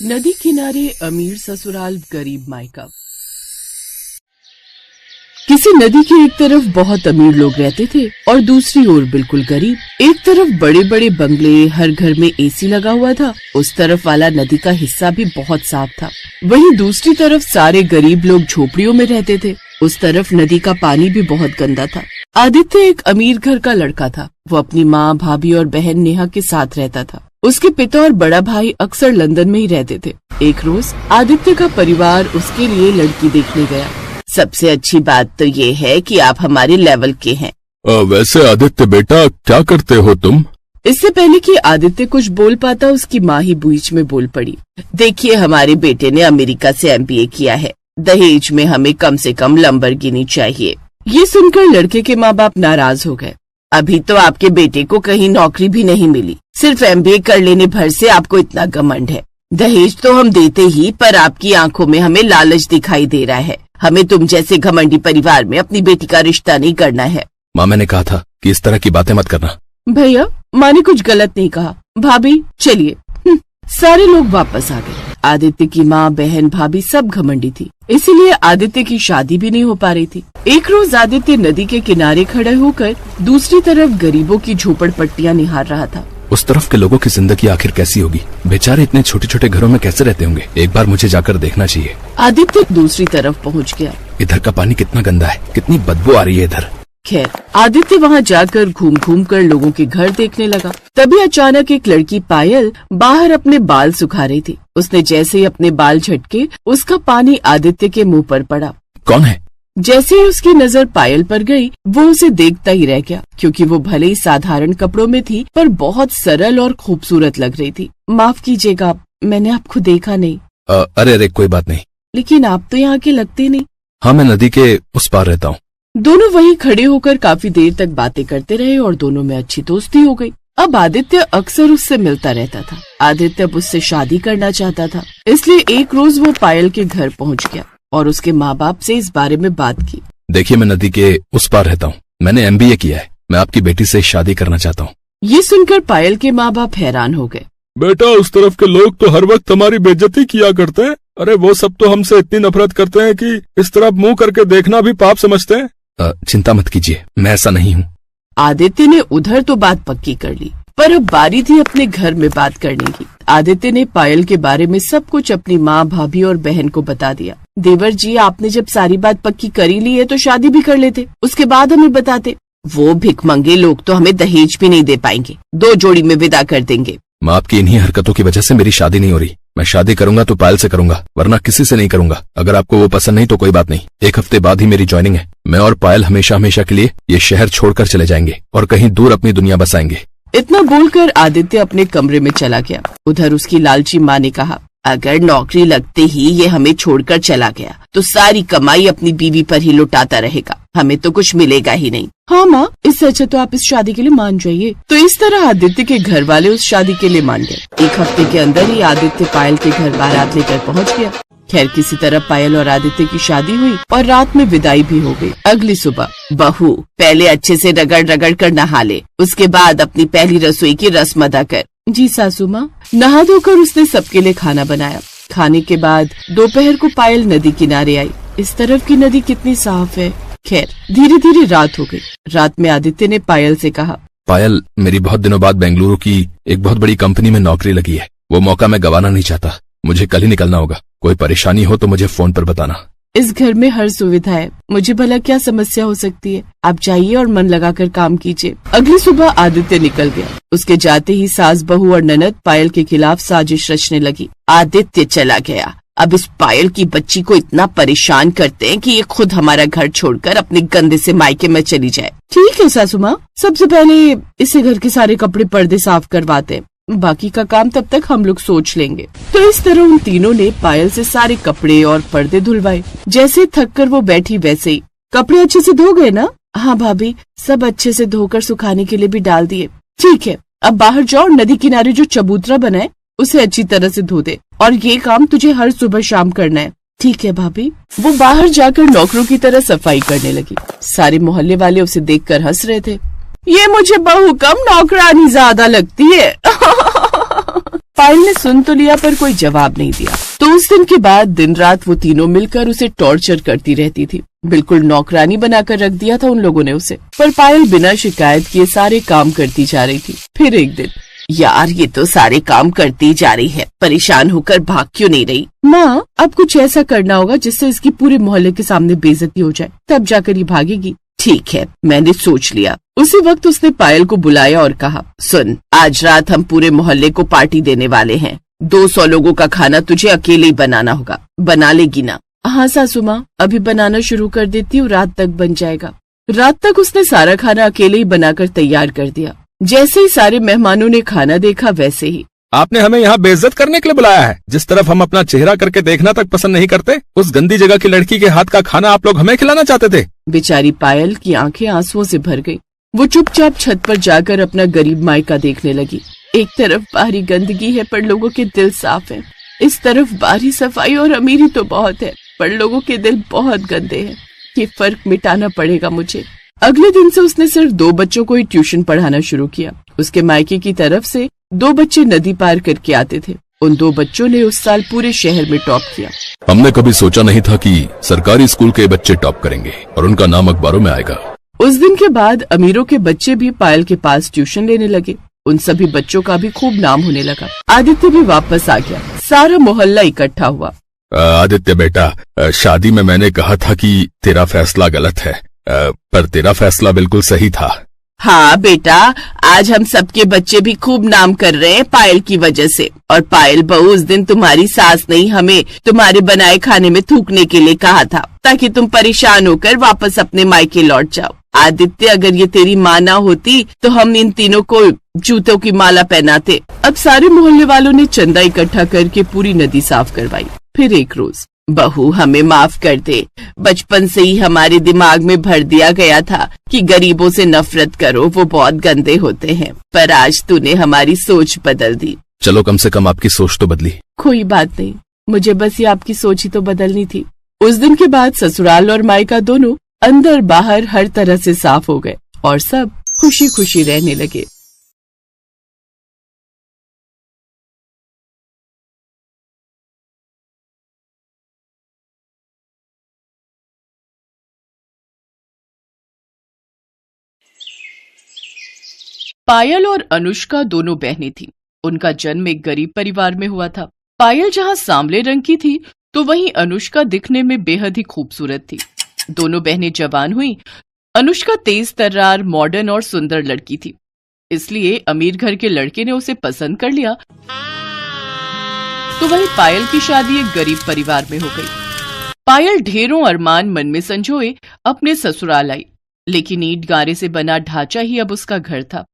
नदी किनारे अमीर ससुराल गरीब मायका। किसी नदी के एक तरफ बहुत अमीर लोग रहते थे और दूसरी ओर बिल्कुल गरीब। एक तरफ बड़े बड़े बंगले, हर घर में एसी लगा हुआ था। उस तरफ वाला नदी का हिस्सा भी बहुत साफ था। वहीं दूसरी तरफ सारे गरीब लोग झोपड़ियों में रहते थे। उस तरफ नदी का पानी भी बहुत गंदा था। आदित्य एक अमीर घर का लड़का था। वो अपनी माँ, भाभी और बहन नेहा के साथ रहता था। उसके पिता और बड़ा भाई अक्सर लंदन में ही रहते थे। एक रोज आदित्य का परिवार उसके लिए लड़की देखने गया। सबसे अच्छी बात तो ये है कि आप हमारे लेवल के हैं। वैसे आदित्य बेटा, क्या करते हो तुम? इससे पहले कि आदित्य कुछ बोल पाता, उसकी माँ ही बीच में बोल पड़ी। देखिए, हमारे बेटे ने अमेरिका से MBA किया है। दहेज में हमें कम से कम लंबरगिनी चाहिए। ये सुनकर लड़के के माँ बाप नाराज हो गए। अभी तो आपके बेटे को कहीं नौकरी भी नहीं मिली, सिर्फ MBA कर लेने भर से आपको इतना घमंड है। दहेज तो हम देते ही, पर आपकी आंखों में हमें लालच दिखाई दे रहा है। हमें तुम जैसे घमंडी परिवार में अपनी बेटी का रिश्ता नहीं करना है। माँ, मैंने कहा था कि इस तरह की बातें मत करना। भैया, माँ ने कुछ गलत नहीं कहा। भाभी चलिए। सारे लोग वापस आ गए। आदित्य की माँ, बहन, भाभी सब घमंडी थी, इसीलिए आदित्य की शादी भी नहीं हो पा रही थी। एक रोज आदित्य नदी के किनारे खड़े होकर दूसरी तरफ गरीबों की झोपड़पट्टियां निहार रहा था। उस तरफ के लोगों की जिंदगी आखिर कैसी होगी? बेचारे इतने छोटे छोटे घरों में कैसे रहते होंगे? एक बार मुझे जाकर देखना चाहिए। आदित्य दूसरी तरफ पहुंच गया। इधर का पानी कितना गंदा है, कितनी बदबू आ रही है इधर। खैर, आदित्य वहां जाकर घूम घूम कर लोगों के घर देखने लगा। तभी अचानक एक लड़की पायल बाहर अपने बाल सुखा रही थी। उसने जैसे ही अपने बाल झटके, उसका पानी आदित्य के मुंह पर पड़ा। कौन है? जैसे ही उसकी नजर पायल पर गई, वो उसे देखता ही रह गया, क्योंकि वो भले ही साधारण कपड़ों में थी, पर बहुत सरल और खूबसूरत लग रही थी। माफ कीजिएगा, मैंने आपको देखा नहीं। अरे कोई बात नहीं। लेकिन आप तो यहाँ के लगते नहीं। हाँ, मैं नदी के उस पार रहता हूँ। दोनों वहीं खड़े होकर काफी देर तक बातें करते रहे और दोनों में अच्छी दोस्ती हो गई। अब आदित्य अक्सर उससे मिलता रहता था। आदित्य अब उससे शादी करना चाहता था, इसलिए एक रोज वो पायल के घर पहुंच गया और उसके माँ बाप से इस बारे में बात की। देखिए, मैं नदी के उस पार रहता हूँ। मैंने MBA किया है। मैं आपकी बेटी से शादी करना चाहता हूँ। ये सुनकर पायल के माँ बाप हैरान हो गए। बेटा, उस तरफ के लोग तो हर वक्त हमारी बेइज्जती किया करते हैं। अरे वो सब तो हमसे इतनी नफरत करते हैं कि इस तरफ मुंह करके देखना भी पाप समझते हैं। चिंता मत कीजिए, मैं ऐसा नहीं हूँ। आदित्य ने उधर तो बात पक्की कर ली, पर अब बारी थी अपने घर में बात करने की। आदित्य ने पायल के बारे में सब कुछ अपनी माँ, भाभी और बहन को बता दिया। देवर जी, आपने जब सारी बात पक्की कर ही ली है तो शादी भी कर लेते, उसके बाद हमें बताते। वो भिखमंगे लोग तो हमें दहेज भी नहीं दे पाएंगे, 2 जोड़ी में विदा कर देंगे। माँ, आपकी इन्हीं हरकतों की वजह से मेरी शादी नहीं हो रही। मैं शादी करूंगा तो पायल से करूंगा, वरना किसी से नहीं करूंगा। अगर आपको वो पसंद नहीं तो कोई बात नहीं, 1 हफ्ते बाद ही मेरी ज्वाइनिंग है। मैं और पायल हमेशा हमेशा के लिए ये शहर छोड़कर चले जाएंगे और कहीं दूर अपनी दुनिया बसाएंगे। इतना बोलकर आदित्य अपने कमरे में चला गया। उधर उसकी लालची माँ ने कहा, अगर नौकरी लगते ही ये हमें छोड़कर चला गया तो सारी कमाई अपनी बीवी पर ही लुटाता रहेगा, हमें तो कुछ मिलेगा ही नहीं। हाँ माँ, इससे अच्छा तो आप इस शादी के लिए मान जाइए। तो इस तरह आदित्य के घर वाले उस शादी के लिए मान गए। 1 हफ्ते के अंदर ही आदित्य पायल के घर बारात लेकर पहुँच गया। खैर, किसी तरह पायल और आदित्य की शादी हुई और रात में विदाई भी हो गई। अगली सुबह, बहू पहले अच्छे से रगड़ रगड़ कर नहा ले, उसके बाद अपनी पहली रसोई की रस्म अदा कर। जी सासू माँ। नहा धोकर उसने सबके लिए खाना बनाया। खाने के बाद दोपहर को पायल नदी किनारे आई। इस तरफ की नदी कितनी साफ है। खैर, धीरे धीरे रात हो गई। रात में आदित्य ने पायल से कहा, पायल, मेरी बहुत दिनों बाद बेंगलुरु की एक बहुत बड़ी कंपनी में नौकरी लगी है। वो मौका मैं गंवाना नहीं चाहता। मुझे कल ही निकलना होगा। कोई परेशानी हो तो मुझे फोन पर बताना। इस घर में हर सुविधा है, मुझे भला क्या समस्या हो सकती है। आप जाइए और मन लगाकर काम कीजिए। अगली सुबह आदित्य निकल गया। उसके जाते ही सास, बहू और ननद पायल के खिलाफ साजिश रचने लगी। आदित्य चला गया, अब इस पायल की बच्ची को इतना परेशान करते हैं कि ये खुद हमारा घर छोड़कर अपने गंदे से मायके में चली जाए। ठीक है सासू माँ, सबसे पहले इसे घर के सारे कपड़े पर्दे साफ करवाते हैं, बाकी का काम तब तक हम लोग सोच लेंगे। तो इस तरह उन तीनों ने पायल से सारे कपड़े और पर्दे धुलवाए। जैसे थक कर वो बैठी वैसे ही, कपड़े अच्छे से धो गए ना? हाँ भाभी, सब अच्छे से धोकर सुखाने के लिए भी डाल दिए। ठीक है, अब बाहर जाओ और नदी किनारे जो चबूतरा बना है उसे अच्छी तरह से धो दे, और ये काम तुझे हर सुबह शाम करना है। ठीक है भाभी। वो बाहर जाकर नौकरों की तरह सफाई करने लगी। सारे मोहल्ले वाले उसे देखकर हंस रहे थे। ये मुझे बहू कम नौकरानी ज्यादा लगती है। पायल ने सुन तो लिया पर कोई जवाब नहीं दिया। तो उस दिन के बाद दिन रात वो तीनों मिलकर उसे टॉर्चर करती रहती थी। बिल्कुल नौकरानी बनाकर रख दिया था उन लोगों ने उसे। पर पायल बिना शिकायत किए सारे काम करती जा रही थी। फिर एक दिन, यार ये तो सारे काम करती जा रही है, परेशान होकर भाग क्यों नहीं रही? माँ, अब कुछ ऐसा करना होगा जिससे इसकी पूरे मोहल्ले के सामने बेइज्जती हो जाए, तब जाकर ये भागेगी। ठीक है, मैंने सोच लिया। उसी वक्त उसने पायल को बुलाया और कहा, सुन, आज रात हम पूरे मोहल्ले को पार्टी देने वाले हैं। 200 लोगों का खाना तुझे अकेले ही बनाना होगा, बना लेगी ना? हाँ सासू माँ, अभी बनाना शुरू कर देती हूँ, रात तक बन जाएगा। रात तक उसने सारा खाना अकेले ही बनाकर तैयार कर दिया। जैसे ही सारे मेहमानों ने खाना देखा वैसे ही, आपने हमें यहाँ बेइज्जत करने के लिए बुलाया है? जिस तरफ हम अपना चेहरा करके देखना तक पसंद नहीं करते, उस गंदी जगह की लड़की के हाथ का खाना आप लोग हमें खिलाना चाहते थे? बेचारी पायल की आंखें आंसुओं से भर गई। वो चुपचाप छत पर जाकर अपना गरीब मायका देखने लगी। एक तरफ बाहरी गंदगी है पर लोगों के दिल साफ हैं। इस तरफ बाहरी सफाई और अमीरी तो बहुत है पर लोगों के दिल बहुत गंदे हैं। ये फर्क मिटाना पड़ेगा मुझे। अगले दिन से उसने सिर्फ 2 बच्चों को ही ट्यूशन पढ़ाना शुरू किया। उसके मायके की तरफ से 2 बच्चे नदी पार करके आते थे। उन 2 बच्चों ने उस साल पूरे शहर में टॉप किया। हमने कभी सोचा नहीं था कि सरकारी स्कूल के बच्चे टॉप करेंगे और उनका नाम अखबारों में आएगा। उस दिन के बाद अमीरों के बच्चे भी पायल के पास ट्यूशन लेने लगे। उन सभी बच्चों का भी खूब नाम होने लगा। आदित्य भी वापस आ गया। सारा मोहल्ला इकट्ठा हुआ। आदित्य बेटा, शादी में मैंने कहा था कि तेरा फैसला गलत है, पर तेरा फैसला बिल्कुल सही था। हाँ बेटा, आज हम सबके बच्चे भी खूब नाम कर रहे हैं पायल की वजह से। और पायल बहू, उस दिन तुम्हारी सास ने हमें तुम्हारे बनाए खाने में थूकने के लिए कहा था ताकि तुम परेशान होकर वापस अपने मायके लौट जाओ। आदित्य, अगर ये तेरी माँ ना होती तो हम इन तीनों को जूतों की माला पहनाते। अब सारे मोहल्ले वालों ने चंदा इकट्ठा करके पूरी नदी साफ करवाई। फिर एक रोज, बहू हमें माफ कर दे, बचपन से ही हमारे दिमाग में भर दिया गया था कि गरीबों से नफरत करो, वो बहुत गंदे होते हैं। पर आज तूने हमारी सोच बदल दी। चलो, कम से कम आपकी सोच तो बदली। कोई बात नहीं, मुझे बस ये आपकी सोच ही तो बदलनी थी। उस दिन के बाद ससुराल और मायका दोनों अंदर बाहर हर तरह से साफ हो गए और सब खुशी खुशी रहने लगे। पायल और अनुष्का दोनों बहनें थीं। उनका जन्म एक गरीब परिवार में हुआ था। पायल जहां सांवले रंग की थी तो वहीं अनुष्का दिखने में बेहद ही खूबसूरत थी। दोनों बहनें जवान हुईं। अनुष्का तेज तर्रार, मॉडर्न और सुंदर लड़की थी, इसलिए अमीर घर के लड़के ने उसे पसंद कर लिया। तो वहीं पायल की शादी एक गरीब परिवार में हो गई। पायल ढेरों अरमान मन में संजोए अपने ससुराल आई, लेकिन ईंट गारे से बना ढांचा ही अब उसका घर था।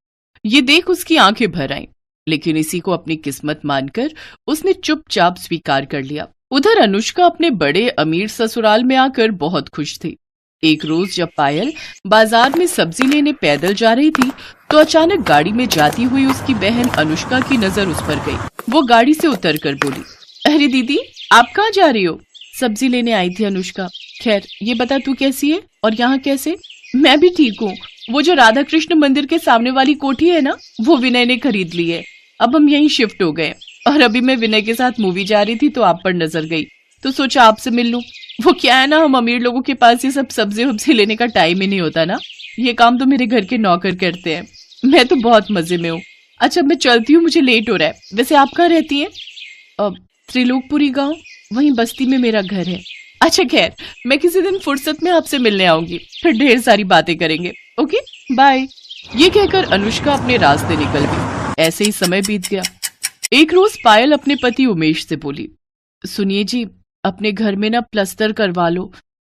ये देख उसकी आंखें भर आईं, लेकिन इसी को अपनी किस्मत मानकर उसने चुपचाप स्वीकार कर लिया। उधर अनुष्का अपने बड़े अमीर ससुराल में आकर बहुत खुश थी। एक रोज जब पायल बाजार में सब्जी लेने पैदल जा रही थी तो अचानक गाड़ी में जाती हुई उसकी बहन अनुष्का की नजर उस पर गई। वो गाड़ी से उतरकर बोली, अरे दीदी, आप कहाँ जा रही हो? सब्जी लेने आई थी अनुष्का। खैर ये बता तू कैसी है और यहाँ कैसे? मैं भी ठीक हूँ। वो जो राधा कृष्ण मंदिर के सामने वाली कोठी है ना, वो विनय ने खरीद ली है। अब हम यहीं शिफ्ट हो गए और अभी मैं विनय के साथ मूवी जा रही थी तो आप पर नजर गई तो सोचा आपसे मिल लूं। वो क्या है ना, हम अमीर लोगों के पास ये सब सब्जी वब्जी लेने का टाइम ही नहीं होता ना। ये काम तो मेरे घर के नौकर करते हैं। मैं तो बहुत मजे में हूँ। अच्छा मैं चलती हूँ, मुझे लेट हो रहा है। वैसे आप कहाँ रहती हैं? त्रिलोकपुरी गाँव, वहीं बस्ती में मेरा घर है। अच्छा खैर, मैं किसी दिन फुर्सत में आपसे मिलने आऊंगी, फिर ढेर सारी बातें करेंगे। Okay bye. ये कहकर अनुष्का अपने रास्ते निकल गई। ऐसे ही समय बीत गया। एक रोज पायल अपने पति उमेश से बोली, सुनिए जी, अपने घर में ना प्लास्टर करवा लो,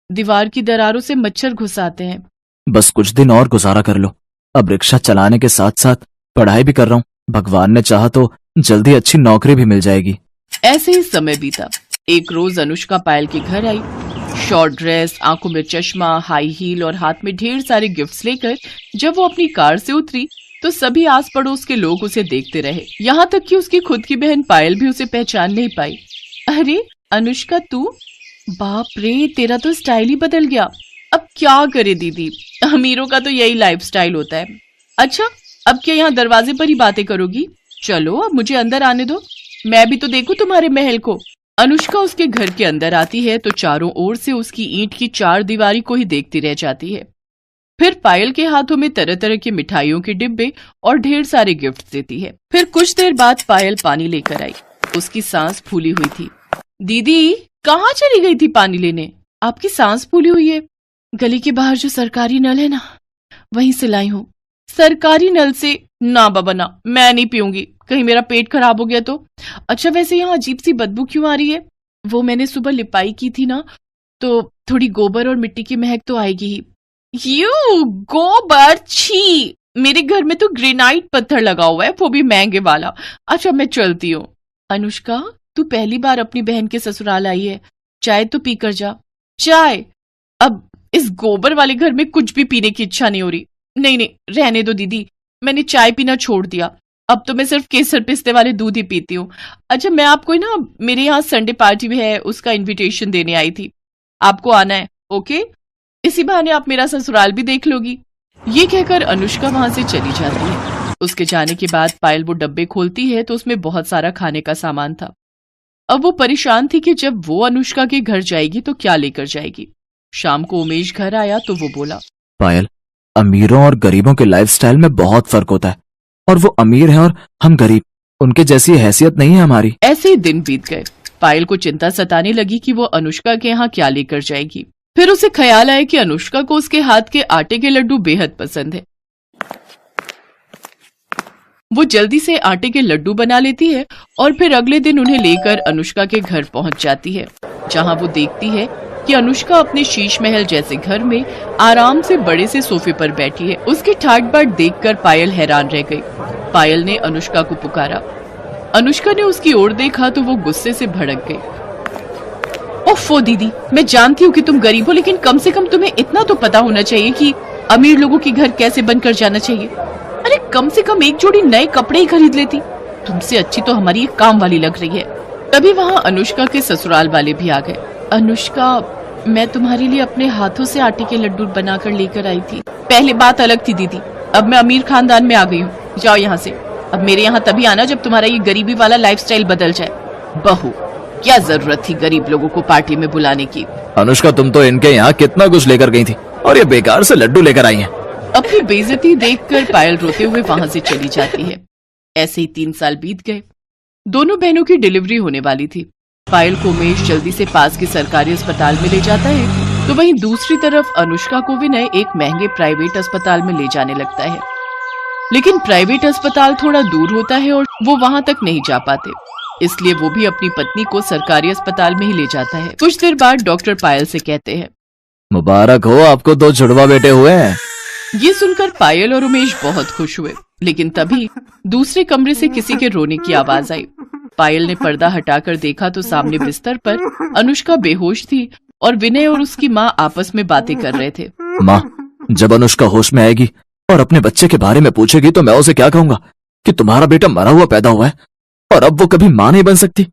दीवार की दरारों से मच्छर घुस आते हैं। बस कुछ दिन और गुजारा कर लो। अब रिक्शा चलाने के साथ साथ पढ़ाई भी कर रहा हूँ। भगवान ने चाहा तो जल्दी अच्छी नौकरी भी मिल जाएगी। ऐसे ही समय बीता। एक रोज अनुष्का पायल के घर आई, शॉर्ट ड्रेस, आंखों में चश्मा, हाई हील और हाथ में ढेर सारे गिफ्ट्स लेकर। जब वो अपनी कार से उतरी तो सभी आस पड़ोस के लोग उसे देखते रहे, यहाँ तक कि उसकी खुद की बहन पायल भी उसे पहचान नहीं पाई। अरे अनुष्का तू? बाप रे, तेरा तो स्टाइल ही बदल गया। अब क्या करे दीदी, अमीरों का तो यही लाइफस्टाइल होता है। अच्छा अब क्या यहाँ दरवाजे पर ही बातें करोगी? चलो अब मुझे अंदर आने दो, मैं भी तो देखूं तुम्हारे महल को। अनुष्का उसके घर के अंदर आती है तो चारों ओर से उसकी ईंट की चार दीवारी को ही देखती रह जाती है। फिर पायल के हाथों में तरह तरह के मिठाइयों के डिब्बे और ढेर सारे गिफ्ट देती है। फिर कुछ देर बाद पायल पानी लेकर आई। उसकी सांस फूली हुई थी। दीदी कहाँ चली गई थी पानी लेने? आपकी सांस फूली हुई है। गली के बाहर जो सरकारी नल है ना, वहीं से लाई हूँ। सरकारी नल से? ना बाबा ना, मैं नहीं पीऊंगी, कहीं मेरा पेट खराब हो गया तो। अच्छा वैसे यहाँ अजीब सी बदबू क्यों आ रही है? वो मैंने सुबह लिपाई की थी ना, तो थोड़ी गोबर और मिट्टी की महक तो आएगी ही। यू गोबर, छी! मेरे घर में तो ग्रेनाइट पत्थर लगा हुआ है, वो भी महंगे वाला। अच्छा मैं चलती हूँ। अनुष्का तू पहली बार अपनी बहन के ससुराल आई है, चाय तो पी कर जा। चाय? अब इस गोबर वाले घर में कुछ भी पीने की इच्छा नहीं हो रही। नहीं नहीं रहने दो दीदी, मैंने चाय पीना छोड़ दिया, अब तो मैं सिर्फ केसर पिस्ते वाले दूध ही पीती हूँ। अच्छा मैं आपको ना मेरे यहाँ संडे पार्टी भी है, उसका इनविटेशन देने आई थी, आपको आना है। ओके, इसी बहाने आप मेरा ससुराल भी देख लोगी। ये कहकर अनुष्का वहां से चली जाती है। उसके जाने के बाद पायल वो डब्बे खोलती है तो उसमें बहुत सारा खाने का सामान था। अब वो परेशान थी कि जब वो अनुष्का के घर जाएगी तो क्या लेकर जाएगी। शाम को उमेश घर आया तो वो बोला, पायल, अमीरों और गरीबों के लाइफस्टाइल में बहुत फर्क होता है, और वो अमीर हैं और हम गरीब, उनके जैसी हैसियत नहीं है हमारी। ऐसे ही दिन बीत गए। पायल को चिंता सताने लगी कि वो अनुष्का के यहाँ क्या लेकर जाएगी। फिर उसे ख्याल आया कि अनुष्का को उसके हाथ के आटे के लड्डू बेहद पसंद है। वो जल्दी से आटे के लड्डू बना लेती है और फिर अगले दिन उन्हें लेकर अनुष्का के घर पहुंच जाती है, जहां वो देखती है कि अनुष्का अपने शीश महल जैसे घर में आराम से बड़े से सोफे पर बैठी है। उसकी ठाट बाट देखकर पायल हैरान रह गई। पायल ने अनुष्का को पुकारा। अनुष्का ने उसकी ओर देखा तो वो गुस्से से भड़क गई। ओफो दीदी, मैं जानती हूँ कि तुम गरीब हो, लेकिन कम से कम तुम्हें इतना तो पता होना चाहिए कि अमीर लोगों के घर कैसे बनकर जाना चाहिए। अरे कम से कम एक जोड़ी नए कपड़े ही खरीद लेती। तुमसे अच्छी तो हमारी एक काम वाली लग रही है। तभी वहाँ अनुष्का के ससुराल वाले भी आ गए। अनुष्का, मैं तुम्हारे लिए अपने हाथों से आटे के लड्डू बनाकर लेकर आई थी। पहले बात अलग थी दीदी, अब मैं अमीर खानदान में आ गई हूँ। जाओ यहाँ से, अब मेरे यहाँ तभी आना जब तुम्हारा ये गरीबी वाला लाइफस्टाइल बदल जाए। बहू, क्या जरूरत थी गरीब लोगों को पार्टी में बुलाने की? अनुष्का, तुम तो इनके यहाँ कितना कुछ लेकर गई थी और ये बेकार से लड्डू लेकर आई हैं। अपनी बेइज्जती देखकर पायल रोते हुए वहां से चली जाती है। ऐसे ही 3 साल बीत गए। दोनों बहनों की डिलीवरी होने वाली थी। पायल को उमेश जल्दी से पास के सरकारी अस्पताल में ले जाता है, तो वहीं दूसरी तरफ अनुष्का को विनय एक महंगे प्राइवेट अस्पताल में ले जाने लगता है। लेकिन प्राइवेट अस्पताल थोड़ा दूर होता है और वो वहां तक नहीं जा पाते, इसलिए वो भी अपनी पत्नी को सरकारी अस्पताल में ही ले जाता है। कुछ देर बाद डॉक्टर पायल से कहते हैं, मुबारक हो, आपको 2 जुड़वा बेटे हुए हैं। ये सुनकर पायल और उमेश बहुत खुश हुए, लेकिन तभी दूसरे कमरे से किसी के रोने की आवाज आई। पायल ने पर्दा हटाकर देखा तो सामने बिस्तर पर अनुष्का बेहोश थी और विनय और उसकी माँ आपस में बातें कर रहे थे। माँ, जब अनुष्का होश में आएगी और अपने बच्चे के बारे में पूछेगी तो मैं उसे क्या कहूंगा कि तुम्हारा बेटा मरा हुआ पैदा हुआ है और अब वो कभी माँ नहीं बन सकती?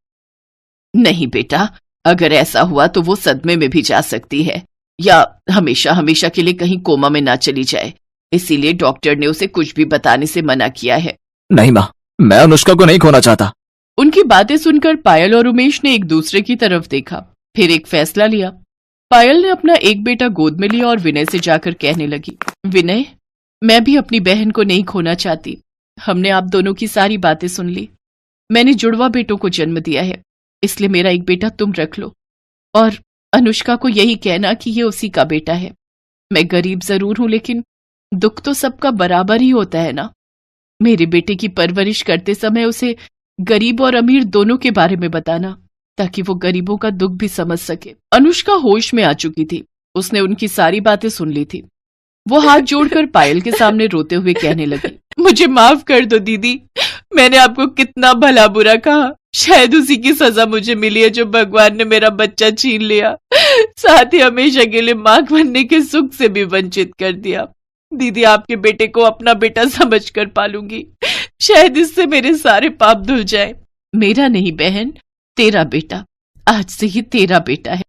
नहीं बेटा, अगर ऐसा हुआ तो वो सदमे में भी जा सकती है या हमेशा हमेशा के लिए कहीं कोमा में ना चली जाए, इसीलिए डॉक्टर ने उसे कुछ भी बताने से मना किया है। नहीं माँ, मैं अनुष्का को नहीं खोना चाहता। उनकी बातें सुनकर पायल और उमेश ने एक दूसरे की तरफ देखा, फिर एक फैसला लिया। पायल ने अपना एक बेटा गोद में लिया और विनय से जाकर कहने लगी, विनय, मैं भी अपनी बहन को नहीं खोना चाहती। हमने आप दोनों की सारी बातें सुन ली। मैंने जुड़वा बेटों को जन्म दिया है, इसलिए मेरा एक बेटा तुम रख लो और अनुष्का को यही कहना कि ये उसी का बेटा है। मैं गरीब जरूर हूं, लेकिन दुख तो सबका बराबर ही होता है ना। मेरे बेटे की परवरिश करते समय उसे गरीब और अमीर दोनों के बारे में बताना, ताकि वो गरीबों का दुख भी समझ सके। अनुष्का होश में आ चुकी थी, उसने उनकी सारी बातें सुन ली थी। वो हाथ जोड़कर पायल के सामने रोते हुए कहने लगी, मुझे माफ कर दो दीदी, मैंने आपको कितना भला बुरा कहा। शायद उसी की सजा मुझे मिली है जो भगवान ने मेरा बच्चा छीन लिया, साथ ही हमेशा के लिए मां बनने के सुख से भी वंचित कर दिया। दीदी, आपके बेटे को अपना बेटा समझकर पालूंगी, शायद इससे मेरे सारे पाप धुल जाए। मेरा नहीं बहन, तेरा बेटा, आज से ही तेरा बेटा है।